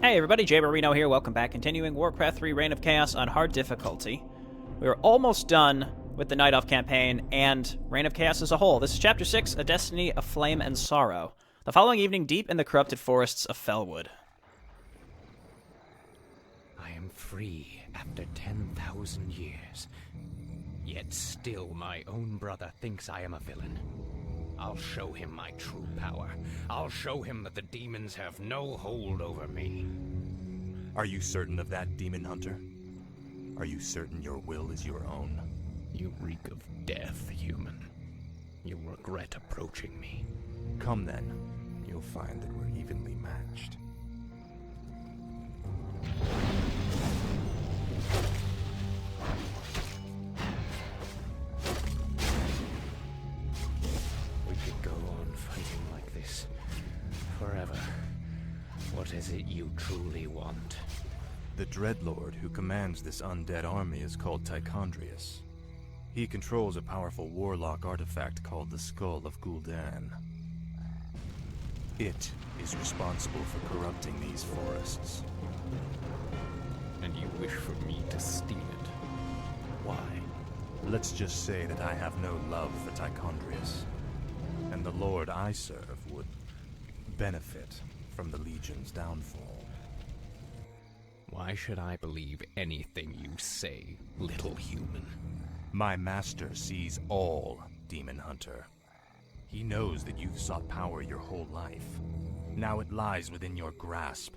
Hey everybody, Jayborino here, welcome back. Continuing Warcraft 3 Reign of Chaos on hard difficulty. We are almost done with the Night Elf campaign and Reign of Chaos as a whole. This is Chapter 6, A Destiny of Flame and Sorrow. The following evening, deep in the corrupted forests of Felwood. I am free after 10,000 years. Yet still my own brother thinks I am a villain. I'll show him my true power. I'll show him that the demons have no hold over me. Are you certain of that, Demon Hunter? Are you certain your will is your own? You reek of death, human. You'll regret approaching me. Come then. You'll find that we're evenly matched. We could go on fighting like this forever. What is it you truly want? The Dreadlord who commands this undead army is called Tichondrius. He controls a powerful warlock artifact called the Skull of Gul'dan. It is responsible for corrupting these forests. And you wish for me to steal it? Why? Let's just say that I have no love for Tichondrius, and the Lord I serve would benefit from the Legion's downfall. Why should I believe anything you say, little human? My master sees all, Demon Hunter. He knows that you've sought power your whole life. Now it lies within your grasp.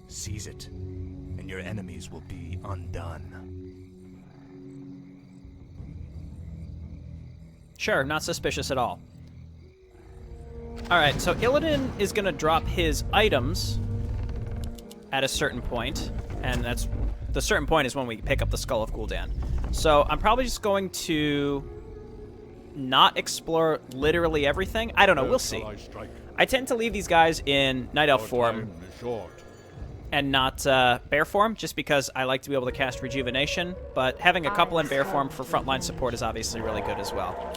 Seize it, and your enemies will be undone. Sure, not suspicious at all. Alright, so Illidan is going to drop his items at a certain point, and that's the certain point is when we pick up the Skull of Gul'dan. So I'm probably just going to not explore literally everything. I don't know, we'll see. I tend to leave these guys in Night Elf form and not bear form, just because I like to be able to cast Rejuvenation, but having a couple in bear form for frontline support is obviously really good as well.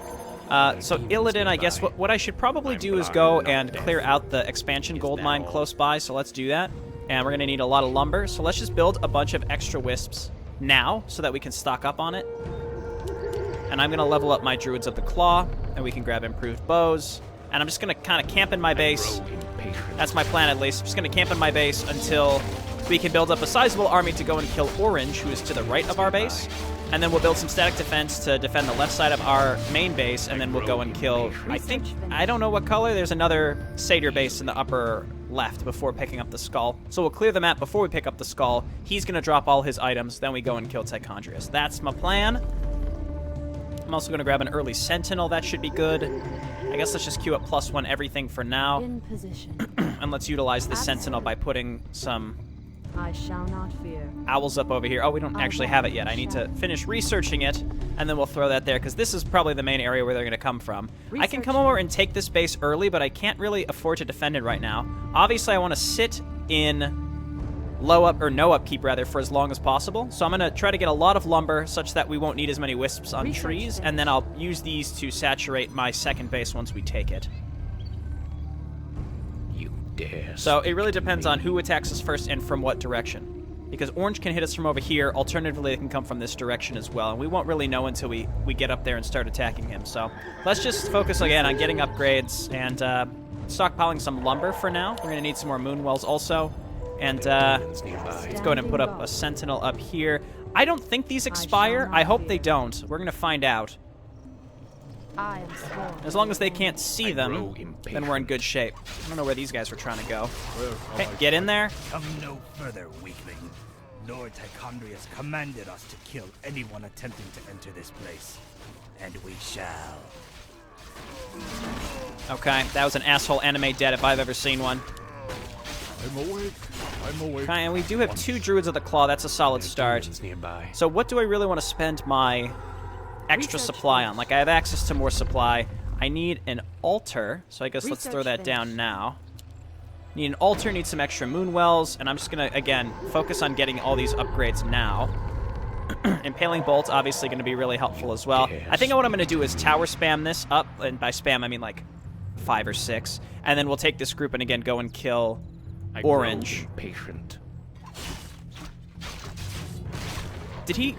So Illidan, I guess what I should probably do is go and clear out the expansion gold mine close by, so let's do that. And we're going to need a lot of lumber, so let's just build a bunch of extra wisps now so that we can stock up on it. And I'm going to level up my Druids of the Claw, and we can grab improved bows. And I'm just going to kind of camp in my base. That's my plan, at least. I'm just going to camp in my base until we can build up a sizable army to go and kill Orange, who is to the right of our base. And then we'll build some static defense to defend the left side of our main base, and then we'll go and kill, I don't know what color, there's another satyr base in the upper left before picking up the skull. So we'll clear the map before we pick up the skull. He's going to drop all his items, then we go and kill Tichondrius. That's my plan. I'm also going to grab an early sentinel, that should be good. I guess let's just queue up +1 everything for now. In position. And let's utilize the sentinel by putting some I shall not fear. owls up over here. Oh, we don't actually have it yet. I need to finish researching it, and then we'll throw that there, because this is probably the main area where they're going to come from. I can come over and take this base early, but I can't really afford to defend it right now. Obviously, I want to sit in no upkeep, rather, for as long as possible. So I'm going to try to get a lot of lumber, such that we won't need as many wisps on trees, and then I'll use these to saturate my second base once we take it. So it really depends on who attacks us first and from what direction. Because Orange can hit us from over here, alternatively they can come from this direction as well, and we won't really know until we get up there and start attacking him. So let's just focus again on getting upgrades and stockpiling some lumber for now. We're going to need some more moonwells also. And let's go ahead and put up a sentinel up here. I don't think these expire. I hope they don't. We're going to find out. As long as they can't see them, then we're in good shape. I don't know where these guys were trying to go. Hey, get in there. Come no further, weakling. Lord Tichondrius commanded us to kill anyone attempting to enter this place. And we shall. Okay, that was an asshole anime dead if I've ever seen one. I'm awake. Okay, and we do have 2 Druids of the Claw. That's a solid start. So what do I really want to spend my extra supply on? Like, I have access to more supply. I need an altar, so I guess let's throw that down now. Need an altar, need some extra moonwells, and I'm just going to, again, focus on getting all these upgrades now. Impaling Bolt, obviously going to be really helpful as well. I think what I'm going to do is tower spam this up, and by spam I mean like 5 or 6, and then we'll take this group and again go and kill orange. Patient. Did he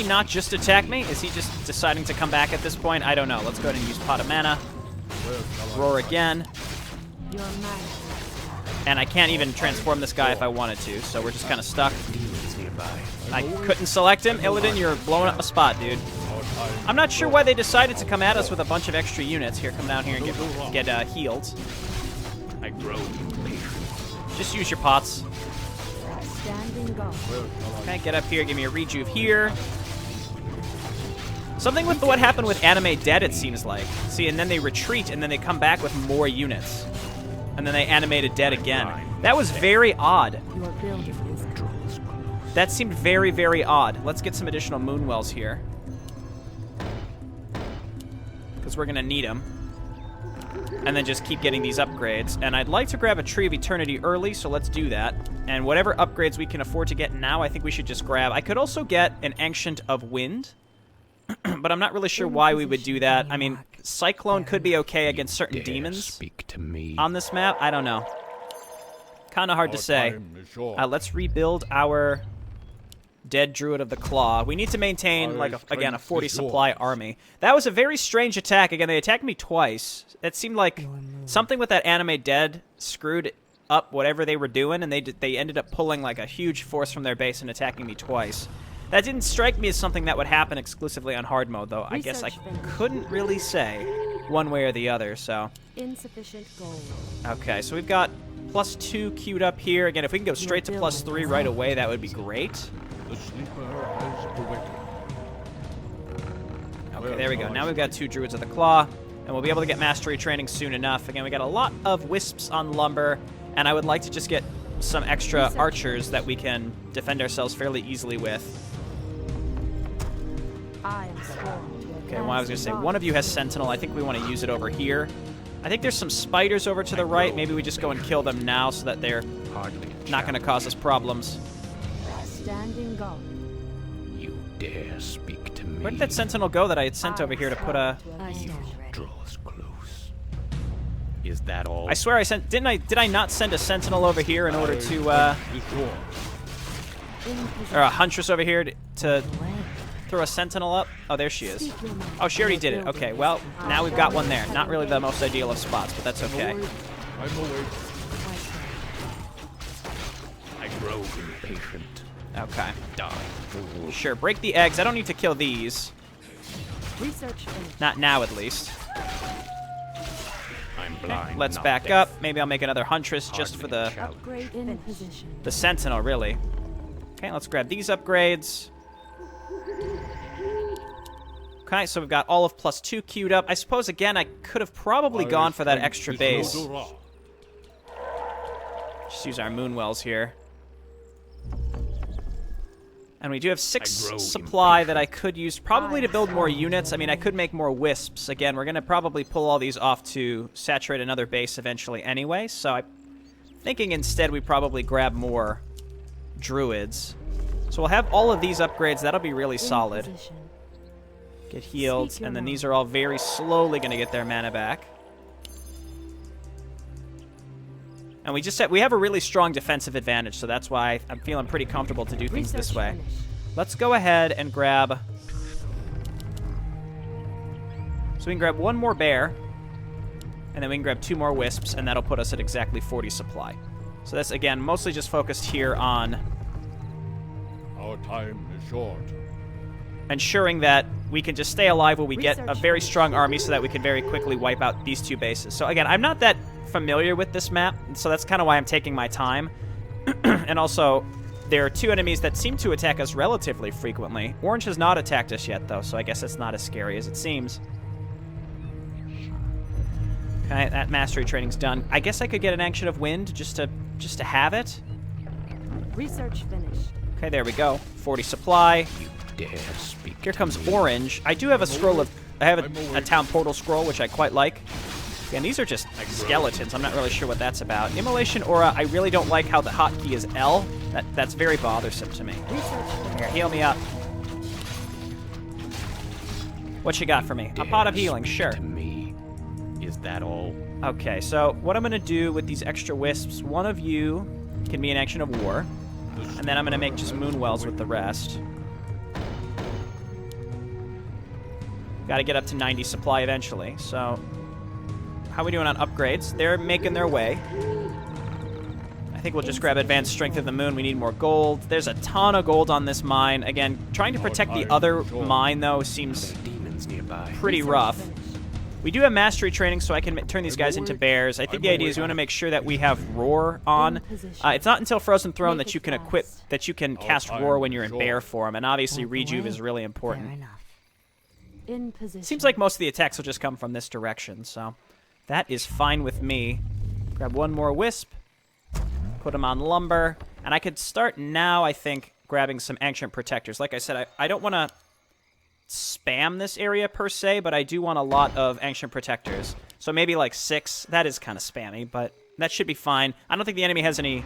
not just attack me? Is he just deciding to come back at this point? I don't know. Let's go ahead and use pot of mana. Roar again. Your majesty. And I can't even transform this guy if I wanted to, so we're just kind of stuck. Demons nearby. I couldn't select him. Illidan, you're blowing up my spot, dude. I'm not sure why they decided to come at us with a bunch of extra units. Here, come down here and get healed. I grow impatient. Just use your pots. Standing guard. Okay, get up here, give me a rejuve here. Something with what happened with Anime Dead, it seems like. See, and then they retreat, and then they come back with more units. And then they animated Dead again. That was very odd. Your building is Draws close. That seemed very, very odd. Let's get some additional Moonwells here. Because we're going to need them. And then just keep getting these upgrades. And I'd like to grab a Tree of Eternity early, so let's do that. And whatever upgrades we can afford to get now, I think we should just grab. I could also get an Ancient of Wind. But I'm not really sure why we would do that. I mean, Cyclone could be okay against certain demons Speak to me. on this map. I don't know. Kind of hard to say. Let's rebuild our Dead Druid of the Claw. We need to maintain, like, again, a 40 supply army. That was a very strange attack. Again, they attacked me twice. It seemed like something with that Anime Dead screwed up whatever they were doing, and they ended up pulling, like, a huge force from their base and attacking me twice. That didn't strike me as something that would happen exclusively on hard mode, though. I guess I couldn't really say one way or the other, so. insufficient gold. Okay, so we've got +2 queued up here. Again, if we can go straight to +3 right away, that would be great. The sleeper has awakened. Okay, there we go. Now we've got 2 Druids of the Claw, and we'll be able to get Mastery training soon enough. Again, we got a lot of Wisps on Lumber, and I would like to just get some extra Archers that we can defend ourselves fairly easily with. I am sworn to Okay, well, I was going to say, one of you has Sentinel. I think we want to use it over here. I think there's some spiders over to the right. Maybe we just go and kill them now so that they're Hardly not going to cause us problems. standing guard. You dare speak to me. Where did that Sentinel go that I had sent over here to put a... I stand ready. Draws close. Is that all? I swear I sent... Did I not send a Sentinel over here in order to, Before. or a Huntress over here to throw a Sentinel up? Oh, there she is. Oh, she already did it. Okay, well, now we've got one there. Not really the most ideal of spots, but that's okay. I'm awake. I grow impatient. Okay. Die, fool. Sure, break the eggs. I don't need to kill these. Research finished. Not now, at least. I'm blind. Let's not back deaf. up. Maybe I'll make another Huntress just for the Upgrade in position. Sentinel, really. Okay, let's grab these upgrades. Okay, so we've got all of +2 queued up. I suppose, again, I could have probably gone for that extra base. Just use our Moonwells here. And we do have 6 grow supply that I could use probably to build more units. I mean, I could make more Wisps. Again, we're going to probably pull all these off to saturate another base eventually anyway. So I'm thinking instead we probably grab more Druids. So we'll have all of these upgrades. That'll be really solid. Position. Get healed. Speak your And then mind. these are all very slowly going to get their mana back. And we have a really strong defensive advantage, so that's why I'm feeling pretty comfortable to do things this Research way. finished. Let's go ahead and grab... So we can grab one more bear, and then we can grab 2 more wisps, and that'll put us at exactly 40 supply. So that's, again, mostly just focused here on Our time is short. ensuring that we can just stay alive while we get a Research very finished. strong army so that we can very quickly wipe out these 2 bases. So again, I'm not that familiar with this map, so that's kind of why I'm taking my time. And also, there are 2 enemies that seem to attack us relatively frequently. Orange has not attacked us yet, though, so I guess it's not as scary as it seems. Okay, that mastery training's done. I guess I could get an Ancient of Wind just to have it. Research finished. Okay, there we go. 40 supply. You dare speak Here to comes me. Orange. I do have a scroll of... I have a town portal scroll, which I quite like. And these are just skeletons. I'm not really sure what that's about. Immolation Aura, I really don't like how the hotkey is L. That's very bothersome to me. Research Here, heal me up. What you got for me? A pot of healing, Speak sure. To me. Is that all? Okay, so what I'm going to do with these extra wisps, one of you can be an action of war, and then I'm going to make just moonwells with the rest. Got to get up to 90 supply eventually, so how are we doing on upgrades? They're making their way. I think we'll just grab Advanced Strength of the Moon. We need more gold. There's a ton of gold on this mine. Again, trying to protect the other mine, though, seems Demons nearby. pretty rough. We do have mastery training, so I can turn these guys into bears. I think the idea is we want to make sure that we have Roar on. It's not until Frozen Throne that you can equip, that you can cast Roar when you're in bear form, and obviously Rejuve is really important. Fair enough. In position. Seems like most of the attacks will just come from this direction, so that is fine with me. Grab one more Wisp, put them on Lumber, and I could start now, I think, grabbing some Ancient Protectors. Like I said, I don't want to spam this area per se, but I do want a lot of Ancient Protectors. So maybe like 6. That is kind of spammy, but that should be fine. I don't think the enemy has any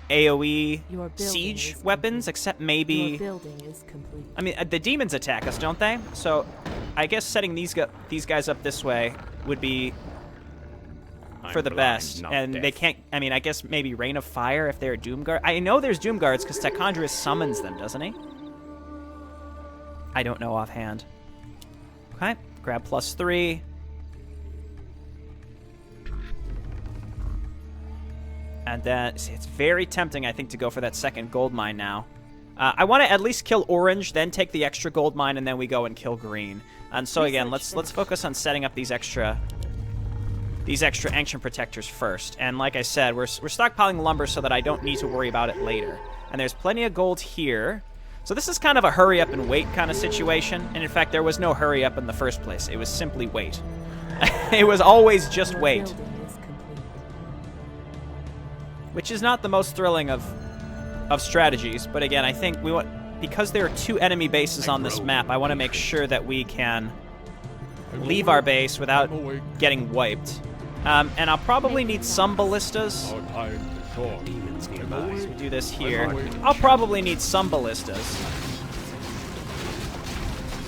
AoE siege weapons, except maybe... Your building is complete. I mean, the demons attack us, don't they? So I guess setting these guys up this way would be for the best. And they can't... I mean, I guess maybe Rain of Fire if they're Doomguard. I know there's Doomguards because Tichondrius summons them, doesn't he? I don't know offhand. Okay, grab +3. And then, see, it's very tempting, I think, to go for that second gold mine now. I want to at least kill orange, then take the extra gold mine, and then we go and kill green. And so again, let's focus on setting up these extra Ancient Protectors first. And like I said, we're stockpiling lumber so that I don't need to worry about it later. And there's plenty of gold here. So this is kind of a hurry up and wait kind of situation. And in fact, there was no hurry up in the first place. It was simply wait. It was always just Your wait. building is complete. Which is not the most thrilling of strategies. But again, I think we want, because there are 2 enemy bases on this map, I want to make sure that we can leave our base without getting wiped. And I'll probably need some ballistas. Our time is short. Demons nearby. So we do this here. I'll probably need some ballistas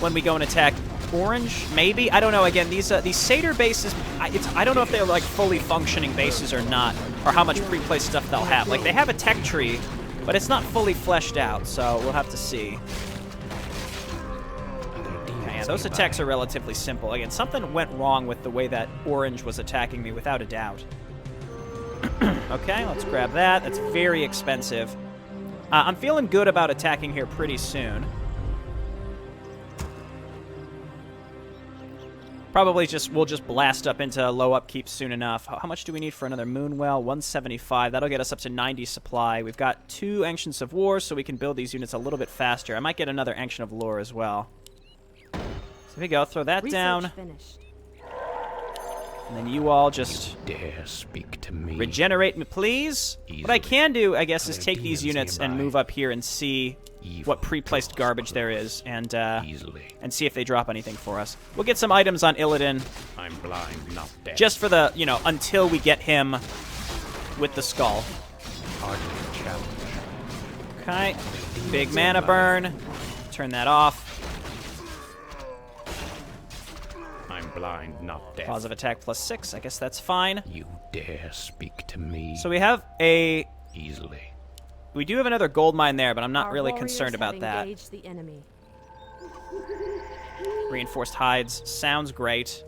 when we go and attack orange. Maybe, I don't know. Again, these satyr bases, I don't know if they're like fully functioning bases or not, or how much pre-placed stuff they'll have. Like they have a tech tree, but it's not fully fleshed out. So we'll have to see. Yeah, those attacks are relatively simple. Again, something went wrong with the way that orange was attacking me, without a doubt. Okay, let's grab that. That's very expensive. I'm feeling good about attacking here pretty soon. Probably we'll just blast up into low upkeep soon enough. How much do we need for another Moonwell? 175. That'll get us up to 90 supply. We've got 2 Ancients of War, so we can build these units a little bit faster. I might get another Ancient of Lore as well. So here we go. Throw that down. Finished. And then you all just Dare speak to me. regenerate me, please. What I can do, I guess, is take these units and move up here and see what pre-placed garbage there is, and see if they drop anything for us. We'll get some items on Illidan, I'm blind, not deaf. just for the, until we get him with the skull. Hardly a challenge. Okay, big mana burn. Turn that off. I'm blind, not deaf. Pause of attack +6. I guess that's fine. You dare speak to me. So we have Easily. we do have another gold mine there, but I'm not Our really warriors concerned about have that. engaged the enemy. Reinforced hides sounds great.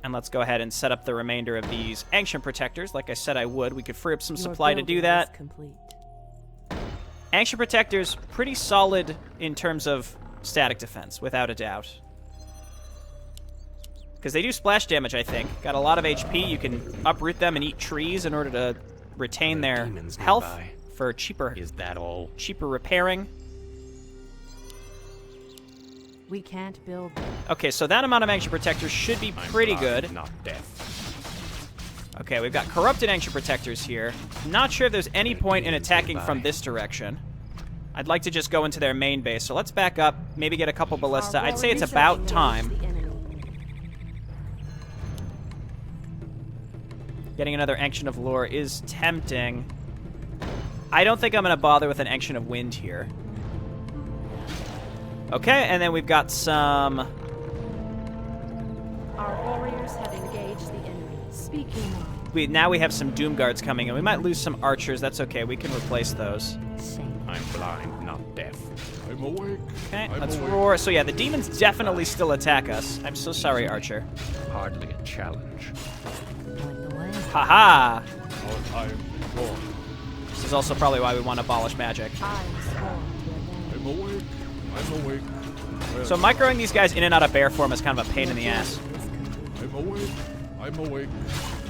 And let's go ahead and set up the remainder of these Ancient Protectors. Like I said I would. We could free up some Your supply to do building that. is complete. Ancient Protectors, pretty solid in terms of static defense, without a doubt. Because they do splash damage, I think. Got a lot of HP. You can uproot them and eat trees in order to retain their Demons health nearby. for cheaper Is that all? repairing. We can't build them. Okay, so that amount of Ancient Protectors should be I'm pretty blind, good. not deaf. Okay, we've got Corrupted Ancient Protectors here. Not sure if there's any point in attacking from this direction. I'd like to just go into their main base. So let's back up, maybe get a couple ballista. Our I'd say it's warriors about have time. engaged the enemy. Getting another Ancient of Lore is tempting. I don't think I'm going to bother with an Ancient of Wind here. Okay, and then we've got some Our warriors Speak your mind. Now we have some Doom Guards coming in. We might lose some archers. That's okay. We can replace those. Same. I'm blind, not deaf. I'm awake. Okay, I'm let's awake. roar. So yeah, the demons definitely still attack us. I'm so sorry, Archer. Hardly a challenge. Point the way. Haha! Our time is short. This is also probably why we want to abolish magic. I sworn to I'm awake. I'm awake. Well, So microing these guys in and out of bear form is kind of a pain in the ass. I'm awake. I'm awake.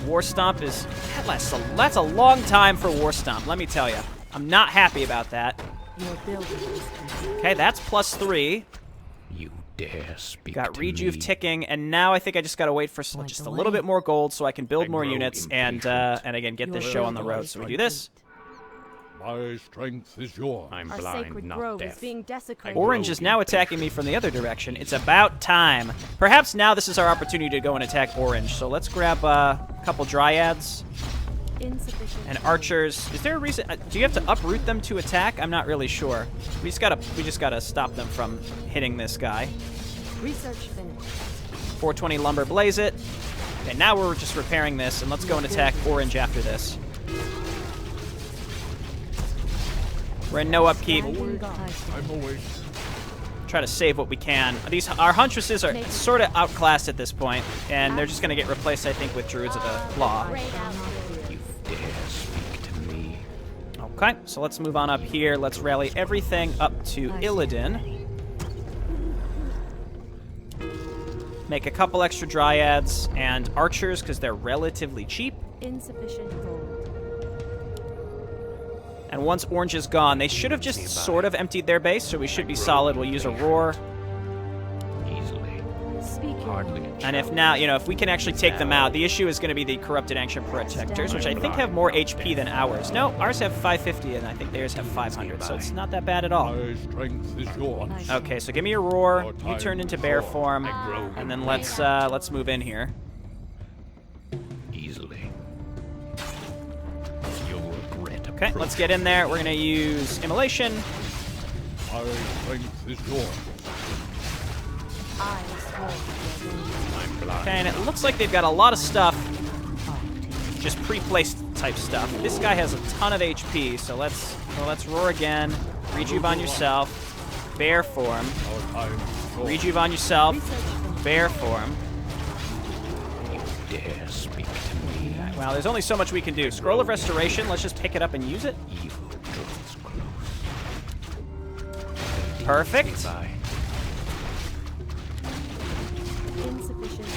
War Stomp is... That's a long time for War Stomp, let me tell you. I'm not happy about that. Your building is complete. Okay, that's +3. You dare speak Got to Rejuve me. ticking, and now I think I just gotta wait for Point just the a little way. bit more gold so I can build I more grow units and again, get this Your show on the building road. is So we do this. My strength is yours. I'm Our blind, sacred not grove deaf. is being desecrated. Orange is now attacking me from the other direction. It's about time. Perhaps now this is our opportunity to go and attack Orange. So let's grab a couple Dryads Insufficient. and Archers. Is there a reason? Do you have to uproot them to attack? I'm not really sure. We just gotta stop them from hitting this guy. Research finished. 420 lumber, blaze it. Okay, now we're just repairing this, and let's go and attack Orange after this. We're in no upkeep. Standing guard. I'm awake. Try to save what we can. Our Huntresses are sort of outclassed at this point, and they're just going to get replaced, I think, with Druids of the Law. You dare speak to me. Okay, so let's move on up here. Let's rally everything up to Illidan. Make a couple extra Dryads and Archers, because they're relatively cheap. Insufficient gold. And once Orange is gone, they should have just sort of emptied their base, so we should be solid. We'll use a Roar. Easily. Speak your Hardly a mind. And if now, if we can actually take them out, the issue is going to be the Corrupted Ancient Protectors, which I think have more HP than ours. No, ours have 550, and I think theirs have 500, so it's not that bad at all. My strength is yours. Okay, so give me your Roar. You turn into bear form, grow and then let's move in here. Easily. You'll regret Okay, let's get in there. We're going to use Immolation. My strength is yours. I sworn to your name. I'm blind. Okay, and it looks like they've got a lot of stuff, just pre-placed type stuff. This guy has a ton of HP, so let's roar again. Rejuve on yourself. Bear form. Our time is short. Rejuve on yourself. Research finished. Bear form. You dare speak to me. Wow, there's only so much we can do. Scroll of Restoration, let's just pick it up and use it. Evil draws close. Perfect. By. Insufficient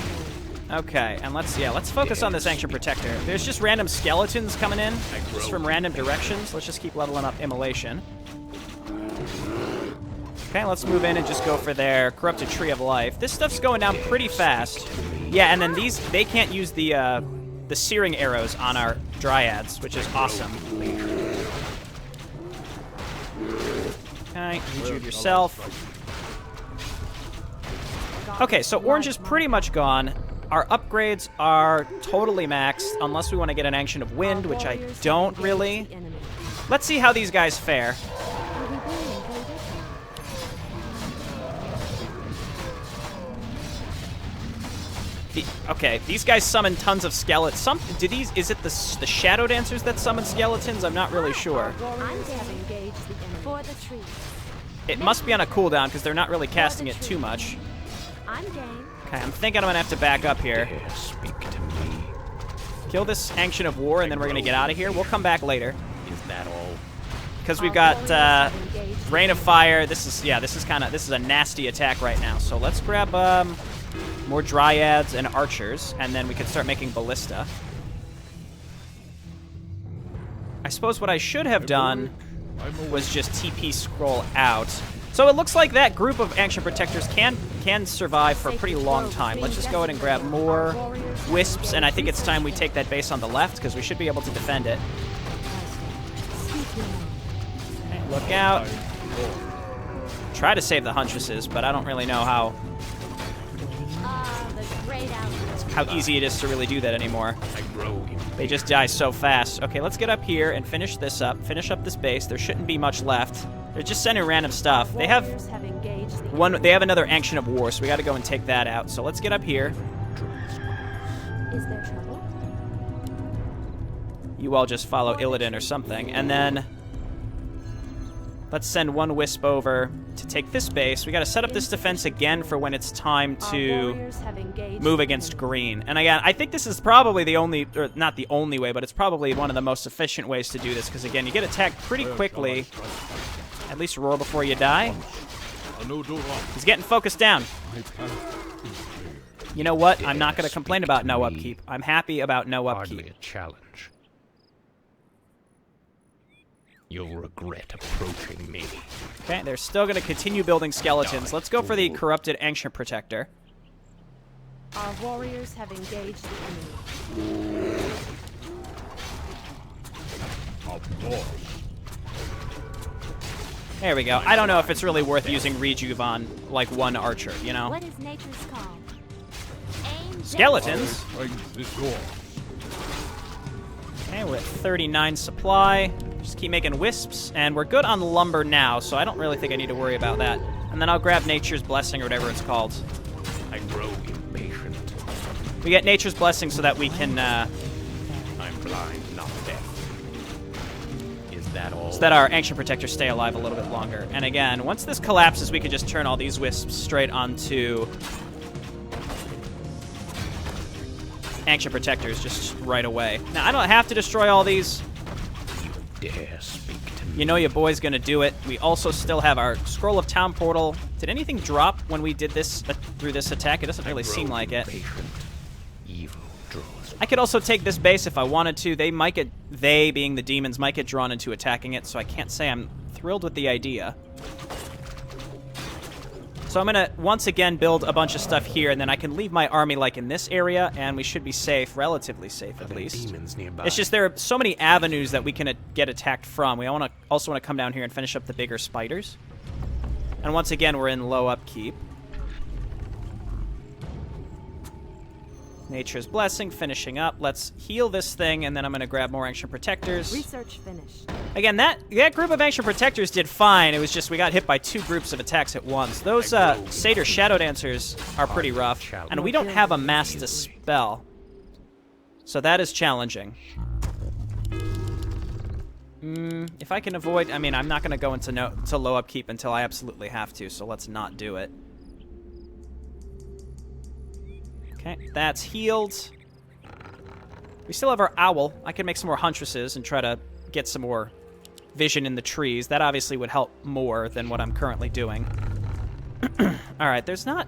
gold. Okay, and let's focus on this Ancient Protector. There's just random skeletons coming in, just from random directions. Let's just keep leveling up Immolation. Okay, let's move in and just go for their Corrupted Tree of Life. This stuff's going down pretty fast. Yeah, and then they can't use the Searing Arrows on our Dryads, which is awesome. Okay, rejuve yourself. Okay, so Orange is pretty much gone. Our upgrades are totally maxed, unless we want to get an Ancient of Wind, which I Warriors don't engage really. the enemy. Let's see how these guys fare. Will we bring invaders? Okay, these guys summon tons of skeletons. Is it the Shadow Dancers that summon skeletons? I'm not really sure. Warriors have engaged the enemy. For the trees. It must be on a cooldown because they're not really casting it too much. I'm game. Okay, I'm thinking I'm gonna have to back up here. Dare speak to me. Kill this Ancient of War, and then we're gonna get out of here. We'll come back later Is that all? because we've got Rain of Fire. This is a nasty attack right now. So let's grab more Dryads and Archers, and then we can start making Ballista. I suppose what I should have done was just TP scroll out. So it looks like that group of Ancient Protectors can survive for a pretty long time. Let's just go ahead and grab more Wisps, and I think it's time we take that base on the left, because we should be able to defend it. Okay, look out. Try to save the Huntresses, but I don't really know how The great outlaw. easy it is to really do that anymore. I grow They just die so fast. Okay, let's get up here and finish this up. Finish up this base. There shouldn't be much left. They're just sending random stuff. They have Warriors have engaged the They have another Ancient of War, so we got to go and take that out. So let's get up here. Is there trouble? You all just follow Illidan or something. And then let's send one wisp over to take this base. We got to set up this defense again for when it's time to move against green. And again, I think this is probably the only, or not the only way, but it's probably one of the most efficient ways to do this. Because again, you get attacked pretty quickly. At least roar before you die. He's getting focused down. You know what? I'm not going to complain about no upkeep. I'm happy about no upkeep. Hardly a challenge. You'll regret approaching me. Okay, they're still going to continue building skeletons. Let's go for the corrupted Ancient Protector. Our warriors have engaged the enemy. Of course. There we go. I don't know if it's really worth using Rejuve on, like, one archer, you know? What is nature's call? Aim Skeletons. Strength is yours. Okay, we're at 39 supply. Just keep making wisps, and we're good on lumber now, so I don't really think I need to worry about that. And then I'll grab Nature's Blessing or whatever it's called. I grow impatient. We get Nature's Blessing so that we can, I'm blind, not deaf. Is that all? so that our Ancient Protectors stay alive a little bit longer. And again, once this collapses, we can just turn all these wisps straight onto Ancient Protectors just right away. Now, I don't have to destroy all these. Dare speak to me. You know your boy's gonna do it. We also still have our Scroll of Town Portal. Did anything drop when we did this through this attack? It doesn't really seem like it. Impatient. Evil draws. I could also take this base if I wanted to. They might get, they being the demons, might get drawn into attacking it, so I can't say I'm thrilled with the idea. So I'm gonna once again build a bunch of stuff here, and then I can leave my army like in this area, and we should be safe, relatively safe at least. Demons nearby. It's just there are so many avenues that we can get attacked from. We also want to come down here and finish up the bigger spiders. And once again, we're in low upkeep. Nature's Blessing, finishing up. Let's heal this thing, and then I'm going to grab more Ancient Protectors. Research finished. Again, that group of Ancient Protectors did fine. It was just we got hit by two groups of attacks at once. Those Satyr Shadow Dancers are pretty rough, and we don't have a Mass Dispel. So that is challenging. If I can avoid... I mean, I'm not going to go into low upkeep until I absolutely have to, so let's not do it. Okay, that's healed. We still have our owl. I can make some more huntresses and try to get some more vision in the trees. That obviously would help more than what I'm currently doing. Alright, there's not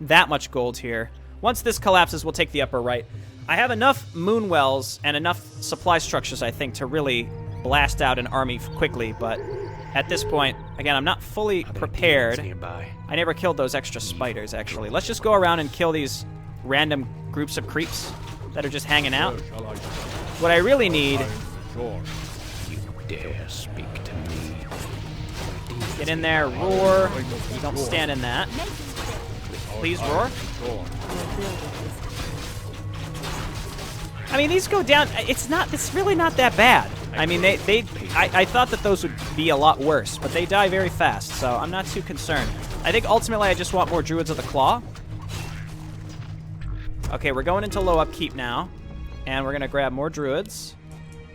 that much gold here. Once this collapses, we'll take the upper right. I have enough moon wells and enough supply structures, I think, to really blast out an army quickly, but at this point, again, I'm not fully prepared. I never killed those extra spiders, actually. Let's just go around and kill these random groups of creeps that are just hanging out. What I really need... Sure. You dare speak to me. Get in there, roar. Don't stand in that. Please roar. Sure. I mean, these go down. It's really not that bad. I mean, I thought that those would be a lot worse, but they die very fast, so I'm not too concerned. I think ultimately I just want more Druids of the Claw. Okay, we're going into low upkeep now, and we're gonna grab more Druids,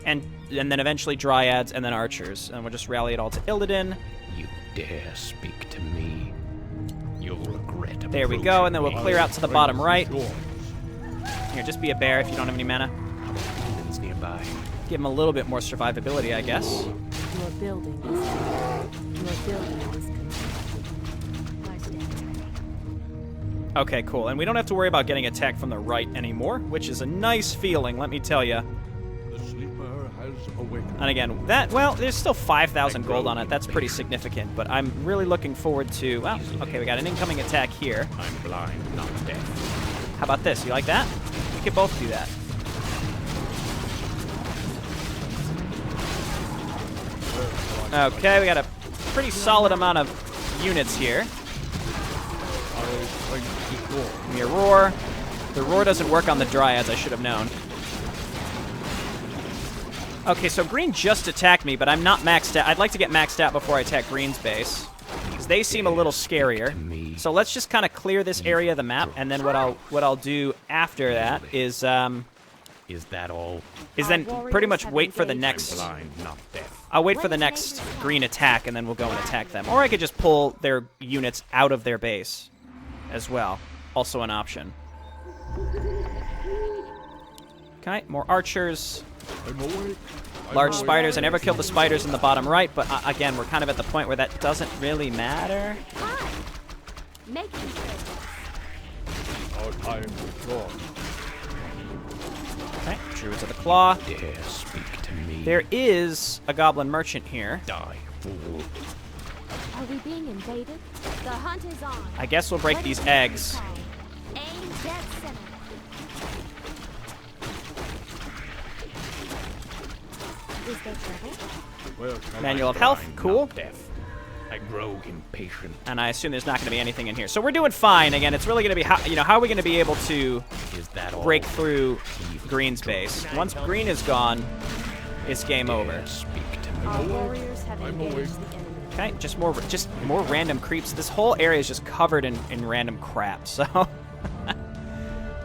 and then eventually Dryads, and then Archers, and we'll just rally it all to Illidan. You dare speak to me. You'll regret. There we go, and then we'll clear out to the bottom right. Sure. Here, just be a bear if you don't have any mana. Demons nearby. Give him a little bit more survivability, I guess. Your building is Your building is Okay, cool. And we don't have to worry about getting attacked from the right anymore, which is a nice feeling, let me tell you. The sleeper has awakened. And again, there's still 5,000 gold on it. That's pretty significant, but I'm really looking forward to... Well, okay, we got an incoming attack here. I'm blind, not deaf. How about this? You like that? We could both do that. Okay, we got a pretty solid amount of units here. Give me a roar. The roar doesn't work on the Dryads, I should have known. Okay, so green just attacked me, but I'm not maxed out. I'd like to get maxed out before I attack green's base, because they seem a little scarier. So let's just kind of clear this area of the map, and then what I'll do after that is Is that all? is then pretty much wait for the next... Blind, not deaf. I'll wait for the next green attack, and then we'll go and attack them. Or I could just pull their units out of their base as well. Also an option. Okay, more archers. I'm awake. Large spiders. I never killed the spiders in the bottom right, but again, we're kind of at the point where that doesn't really matter. Hi. Making trades. Our time is gone. Okay, Druids of the Claw. Dare speak to me. There is a goblin merchant here. Die, fool. Are we being invaded? The hunt is on. I guess we'll break these eggs. Aim dead center. Is there trouble? Where shall Manual I of Health, Blind, cool. not deaf. I grow impatient. And I assume there's not going to be anything in here. So we're doing fine. Again, it's really going to be, how are we going to be able to Is that all? break through Green's base? Once Green is gone, it's game over. Dare speak to me. Our warriors have I'm engaged awake. the enemy. Okay, just more random creeps. This whole area is just covered in random crap. So, all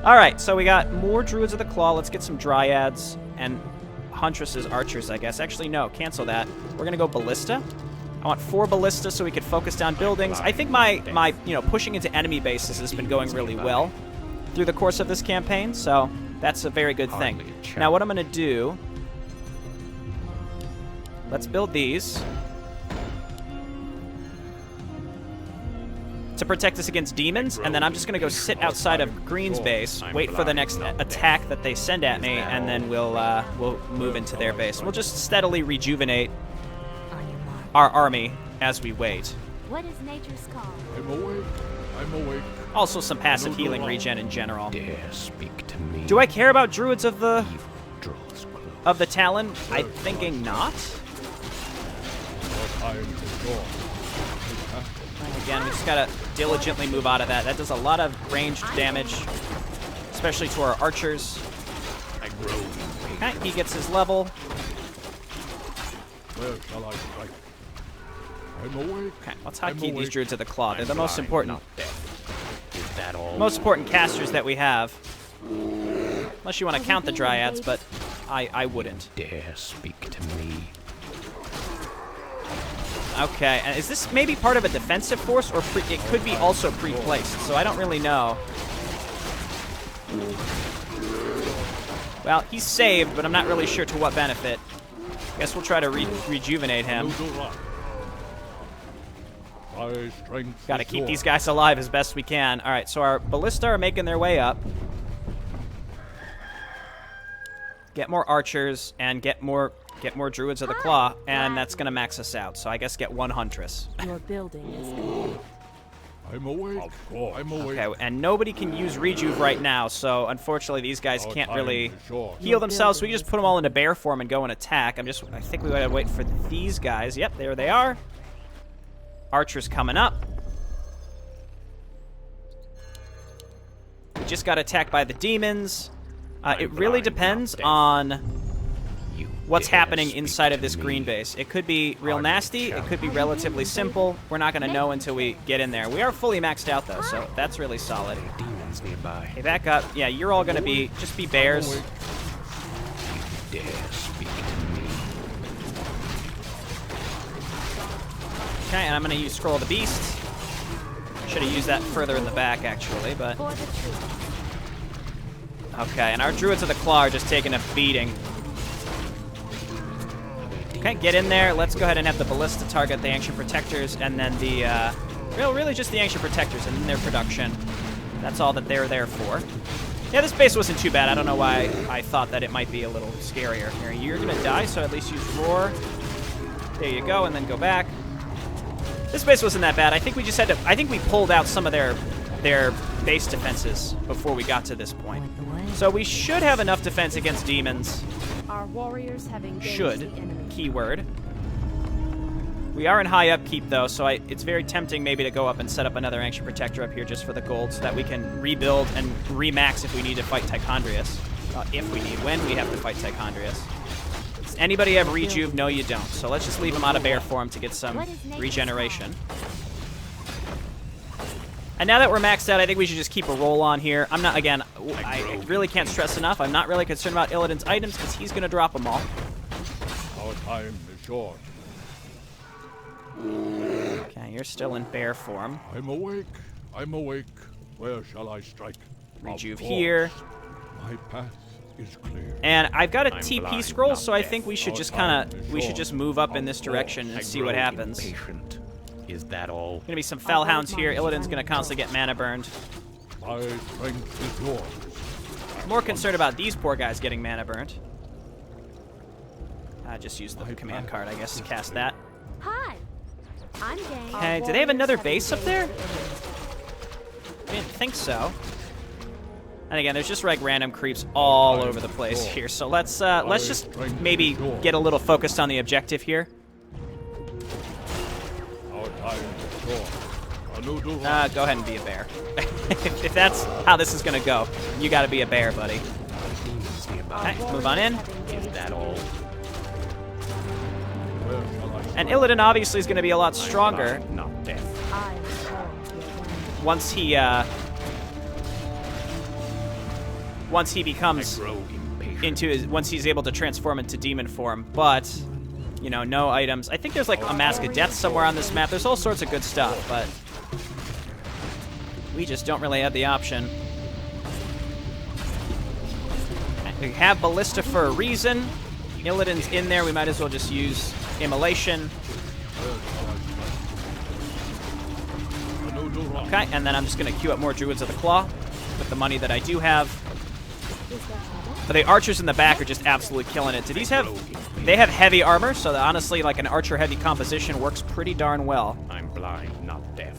right. So we got more Druids of the Claw. Let's get some Dryads and Huntresses, Archers, I guess. Actually, no, cancel that. We're gonna go Ballista. I want 4 Ballista so we can focus down buildings. I think my pushing into enemy bases has been going really well through the course of this campaign. So that's a very good thing. Now, what I'm gonna do? Let's build these. To protect us against demons, and then I'm just going to go sit outside of Green's base, wait for the next attack that they send at me, and then we'll move into their base. We'll just steadily rejuvenate On your mark. our army as we wait. What is nature's call? I'm awake. I'm awake. Also some passive healing regen in general. Dare speak to me. Do I care about Druids of the Draws close. Talon? I'm thinking not. Our time is gone. Again, we just gotta diligently move out of that. That does a lot of ranged damage, especially to our archers. I grow impatient. Okay, he gets his level. Where shall I strike? I'm awake. Okay, let's I'm hotkey these awake. Druids of the Claw. They're the most Blind, important, not deaf. Is that all? most important casters that we have. Unless you want to count the Dryads, but I wouldn't. Dare speak to me. Okay, and is this maybe part of a defensive force, or it could be also pre-placed, so I don't really know. Well, he's saved, but I'm not really sure to what benefit. Guess we'll try to rejuvenate him. My strength Gotta is keep yours. these guys alive as best we can. Alright, so our Ballista are making their way up. Get more archers, and get more Druids of the Claw, and that's gonna max us out. So I guess get 1 Huntress. Your building is complete. I'm awake. Of course. I'm awake. Okay, and nobody can use Rejuve right now, so unfortunately these guys Our can't time really is short. heal themselves, so we just put them all into bear form and go and attack. I think we gotta wait for these guys. Yep, there they are. Archers coming up. We just got attacked by the demons. It really blind, depends not deaf. on You what's dare happening speak inside of to this me. green base. It could be real Hardly nasty. It challenge. could be relatively simple. We're not going to know until we get in there. We are fully maxed out, though, so that's really solid. Demons nearby. Hey, back up. Yeah, you're all going to just be bears. awake. Dare speak to me. Okay, and I'm going to use Scroll of the Beast. Should have used that further in the back, actually, but... For the truth. Okay, and our Druids of the Claw are just taking a beating. Okay, get in there. Let's go ahead and have the Ballista target the Ancient Protectors, and then the, really just the Ancient Protectors and then their production. That's all that they're there for. Yeah, this base wasn't too bad. I don't know why I thought that it might be a little scarier. Here, you're gonna die, so at least use Roar. There you go, and then go back. This base wasn't that bad. I think we just had to... I think we pulled out some of their base defenses before we got to this point. So we should have enough defense against demons. Our warriors have engaged Should. the enemy. Keyword. We are in high upkeep, though, so it's very tempting maybe to go up and set up another Ancient Protector up here just for the gold so that we can rebuild and remax if we need to fight Tichondrius. If we need. When we have to fight Tichondrius. Does anybody have Rejuve? No, you don't. So let's just leave him out of bear form to get some regeneration. And now that we're maxed out, I think we should just keep a roll on here. I'm not, again, I really can't stress enough. I'm not really concerned about Illidan's items because he's going to drop them all. Our time is short. Okay, you're still in bear form. I'm awake. I'm awake. Where shall I strike? Rejuve Of here. course. My path is clear. And I've got a I'm TP blind, scroll, not so I deaf. think we should Our just time kind is of, we should short. just move up in this Of direction course. and I see what grow happens. impatient. Is that all? Gonna be some fell hounds here. Illidan's gonna constantly get mana burned. My strength is yours. More concerned about these poor guys getting mana burned. I just used the My command path card, I guess, to is cast clear. that. Hi. I'm Jane. Okay, do they have another base up there? I didn't think so. And again, there's just like random creeps all over the place here. So let's just maybe get a little focused on the objective here. Our time is short. A new do- Go ahead and be a bear. If that's how this is gonna go, you gotta be a bear, buddy. Demons nearby. Okay, move on in. Is that all? Where shall I strike? And Illidan obviously is gonna be a lot I'm stronger blind, not deaf. I am called to your once he I becomes grow impatient. into his, once he's able to transform into demon form. But you know, no items. I think there's like a Mask of Death somewhere on this map. There's all sorts of good stuff, but we just don't really have the option. We have Ballista for a reason. Illidan's in there. We might as well just use Immolation. A new do- Okay, and then I'm just going to queue up more Druids of the Claw with the money that I do have. Is there trouble? But the archers in the back are just absolutely killing it. Do these have... They have heavy armor, so that honestly, like an archer-heavy composition works pretty darn well. I'm blind, not deaf.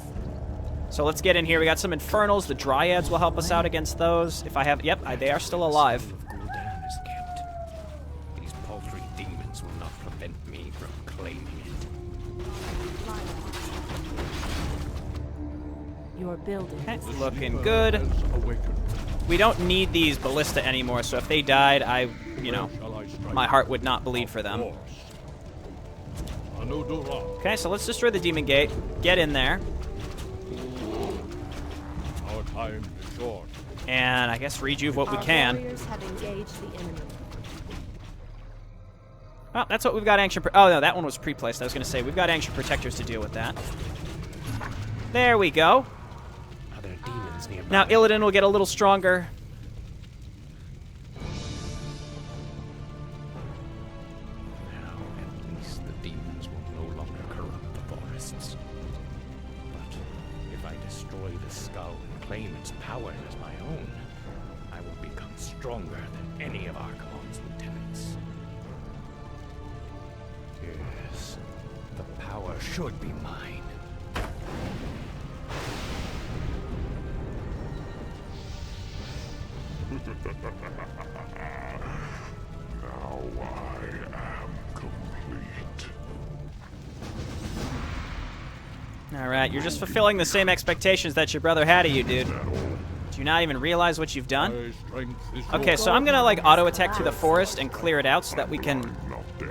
So let's get in here. We got some Infernals. The Dryads will help us out against those. If I have... Yep, they are still alive. Seal of Gul'dan is kept. These paltry demons will not prevent me from claiming it. Your building Okay, is looking good. has awakened. We don't need these Ballista anymore, so if they died, you know, Where shall I strike? my heart would not bleed for them. Of course. A new do- Okay, so let's destroy the Demon Gate. Get in there. Our time is short. And I guess rejuve what we Our can. warriors have engaged the enemy. Well, that's what we've got Ancient... Oh, no, that one was pre-placed. I was going to say, we've got Ancient Protectors to deal with that. There we go. Are there demons nearby? Now Illidan will get a little stronger. Now, at least the demons will no longer corrupt the forests. But if I destroy the skull and claim its power as my own, I will become stronger than any of Archimon's lieutenants. Yes, the power should be mine. Now I am complete. All right, you're just fulfilling the same expectations that your brother had of you, dude. Do you not even realize what you've done? My strength is Okay, yours. so I'm gonna like auto attack through the forest and clear it out so that we can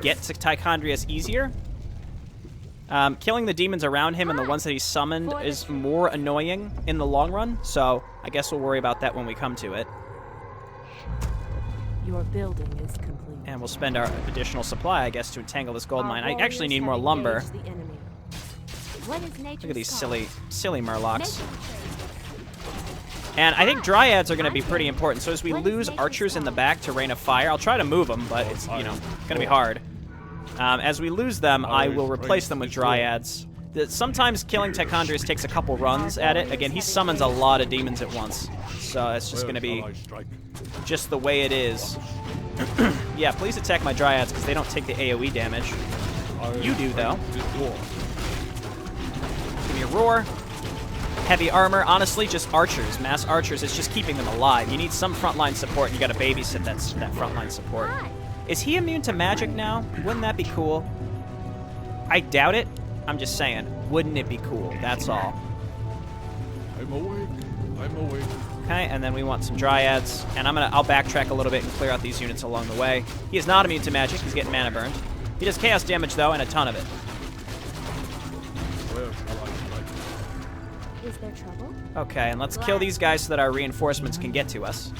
get to Tichondrius easier. Killing the demons around him and the ones that he summoned is more annoying in the long run, so I guess we'll worry about that when we come to it. Your building is complete. And we'll spend our additional supply, I guess, to entangle this gold Our mine. I actually need warriors more have lumber. engaged the enemy. What is nature's Look at these call? silly Murlocs. Nature's And I think Dryads are going to be pretty important. So as we lose archers in the back to Rain of Fire, I'll try to move them, but it's, you know, going to be hard. As we lose them, I will replace them with Dryads. Sometimes killing Tichondrius takes a couple runs at it. Again, he summons a lot of demons at once. So it's just Where going to be shall I strike? just the way it is. Yeah, please attack my Dryads because they don't take the AoE damage. My You do, though. strength is yours. Give me a roar. Heavy armor, honestly, just archers, mass archers. It's just keeping them alive. You need some frontline support. You got to babysit that frontline support. Is he immune to magic now? Wouldn't that be cool? I doubt it. I'm just saying, wouldn't it be cool? That's all. I'm awake. I'm awake. Okay, and then we want some Dryads, and I'll backtrack a little bit and clear out these units along the way. He is not immune to magic. He's getting mana burned. He does chaos damage though, and a ton of it. Where shall I strike? Is there trouble? Okay, and let's kill these guys so that our reinforcements can get to us.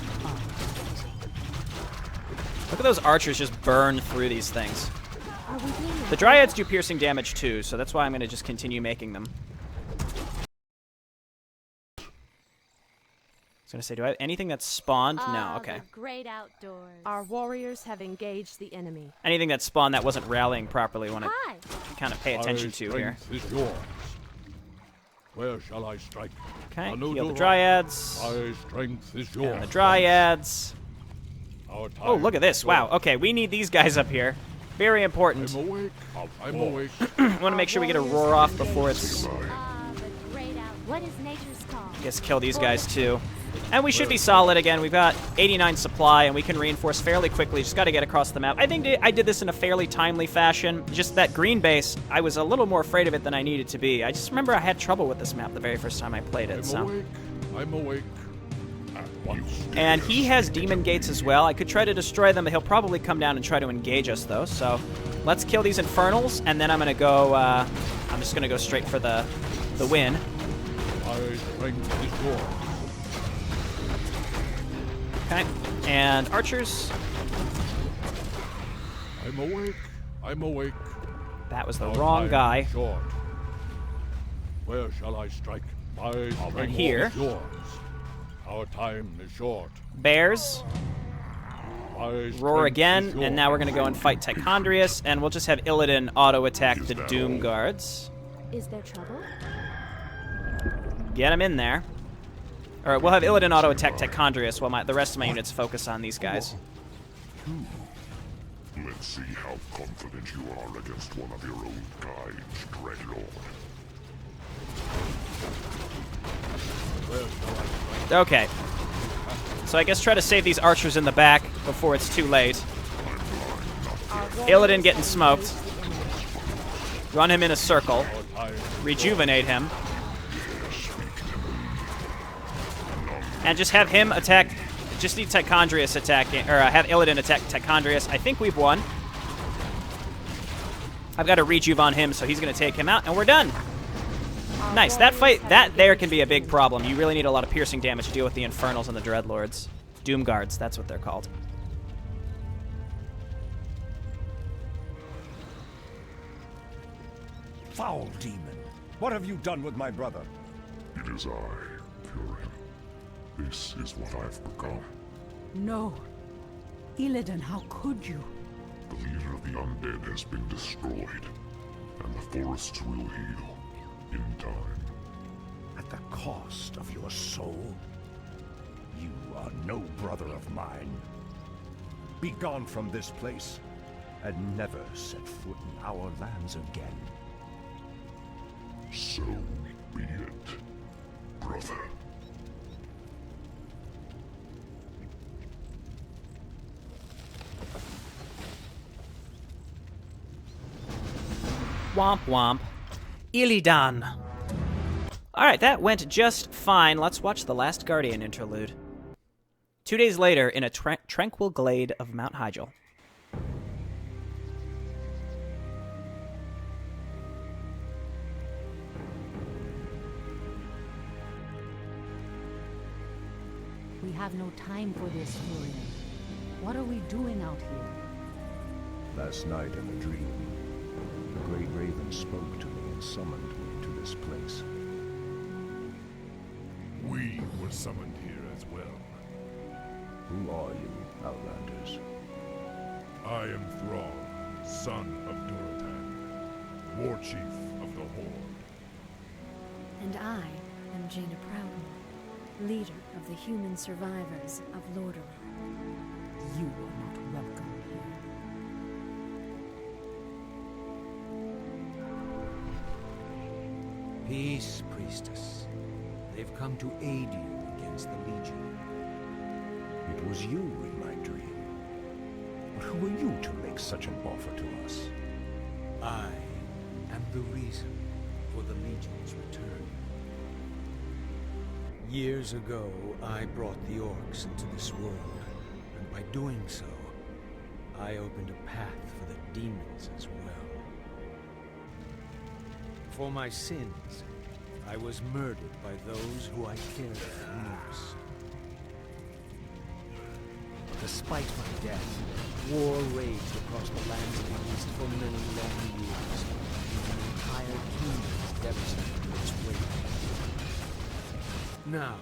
Look at those archers just burn through these things. Are we being The dryads do piercing damage too, so that's why I'm going to just continue making them. I was going to say, do I have anything that's spawned? No, okay. The great outdoors. Our warriors have engaged the enemy. Anything that spawned that wasn't rallying properly, want to Hi. kind of pay attention My to here. strength is yours. Where shall I strike? Okay, Anudura, heal the dryads. My strength is yours. And the dryads. Our Oh, time look at this. is Wow, yours. okay, we need these guys up here. Very important. I'm awake. I'm awake. Want to make sure we get a roar off before it's... The great out. What is nature's call? I guess kill these guys too. And we should be solid again. We've got 89 supply, and we can reinforce fairly quickly. Just got to get across the map. I think I did this in a fairly timely fashion. Just that green base, I was a little more afraid of it than I needed to be. I just remember I had trouble with this map the very first time I played it. So. I'm awake. At once. And he has demon gates as well. I could try to destroy them, but he'll probably come down and try to engage us, though. So let's kill these infernals, and then I'm going to go... I'm just going to go straight for the win. My strength is yours. Okay, and archers. I'm awake. I'm awake. That was the Our wrong time guy. is short. Where shall I strike? My strength here. is yours. Our time is short. Bears. My Roar strength again, is and now we're going to go and fight Tichondrius, and we'll just have Illidan auto-attack the Doom Guards. Is there trouble? Get him in there. Alright, we'll have Illidan auto-attack Tichondrius while the rest of my units focus on these guys. Let's see how confident you are against one of your own kind, Dreadlord. Okay. So I guess try to save these archers in the back before it's too late. Illidan getting smoked. Run him in a circle. Rejuvenate him. And just have him attack. Just need Tichondrius attacking, or have Illidan attack Tichondrius. I think we've won. I've got a rejuve on him, so he's going to take him out, and we're done. Nice. That fight, that there can be a big problem. You really need a lot of piercing damage to deal with the Infernals and the Dreadlords. Doom Guards, that's what they're called. Foul demon! What have you done with my brother? It is I, Fury. This is what I've become. No. Illidan, how could you? The leader of the undead has been destroyed, and the forests will heal in time. At the cost of your soul? You are no brother of mine. Be gone from this place, and never set foot in our lands again. So be it, brother. Womp womp. Illidan. Alright, that went just fine. Let's watch the Last Guardian interlude. 2 days later, in a tranquil glade of Mount Hyjal. We have no time for this, Fury. What are we doing out here? Last night in a dream, the great raven spoke to me and summoned me to this place. We were summoned here as well. Who are you, Outlanders? I am Thrall, son of Duratan, war chief of the Horde. And I am Jaina Proudmoore, leader of the human survivors of Lordaeron. You are not welcome here. Peace, priestess. They've come to aid you against the Legion. It was you in my dream. But who are you to make such an offer to us? I am the reason for the Legion's return. Years ago, I brought the orcs into this world, and by doing so, I opened a path for the demons as well. For my sins, I was murdered by those who I cared for most. Despite my death, war raged across the lands of the East for many long years, leaving entire kingdoms devastated in its wake. Now,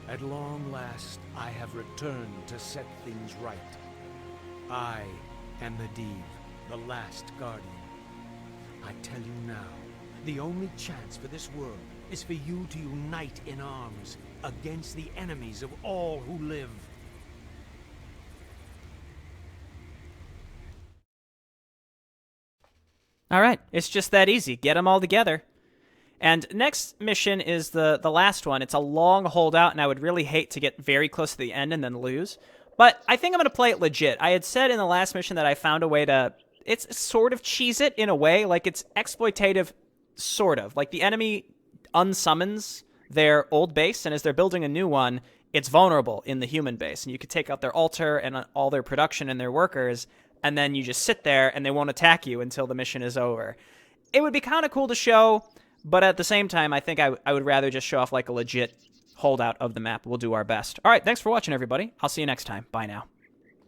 at long last, I have returned to set things right. I am Medivh, the last guardian. I tell you now, the only chance for this world is for you to unite in arms against the enemies of all who live. All right, it's just that easy. Get them all together. And next mission is the last one. It's a long holdout, and I would really hate to get very close to the end and then lose. But I think I'm going to play it legit. I had said in the last mission that I found a way to... It's sort of cheese it in a way. Like, it's exploitative, sort of. Like, the enemy unsummons their old base, and as they're building a new one, it's vulnerable in the human base. And you could take out their altar and all their production and their workers, and then you just sit there, and they won't attack you until the mission is over. It would be kind of cool to show, but at the same time, I think I would rather just show off like a legit holdout of the map. We'll do our best. All right, thanks for watching, everybody. I'll see you next time. Bye now.